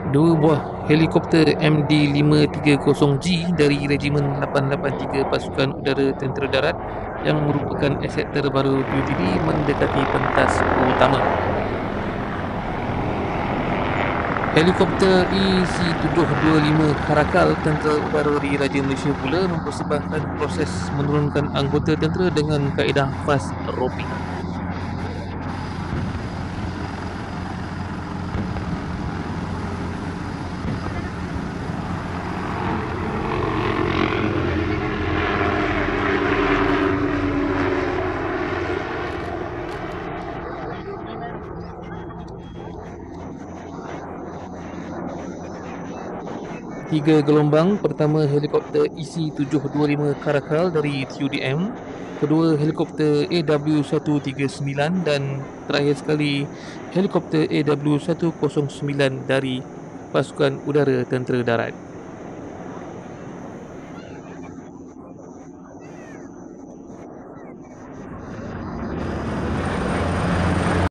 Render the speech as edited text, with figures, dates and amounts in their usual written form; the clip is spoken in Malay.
Dua buah helikopter MD-530G dari Regimen 883 Pasukan Udara Tentera Darat yang merupakan aset terbaru PUTB mendekati pentas utama. Helikopter EC-725 Karakal Tentera Udara Diraja Malaysia pula mempersembahkan proses menurunkan anggota tentera dengan kaedah fast roping. Tiga gelombang. Pertama, helikopter EC-725 Karakal dari TUDM. Kedua, helikopter AW139 dan terakhir sekali helikopter AW109 dari Pasukan Udara Tentera Darat.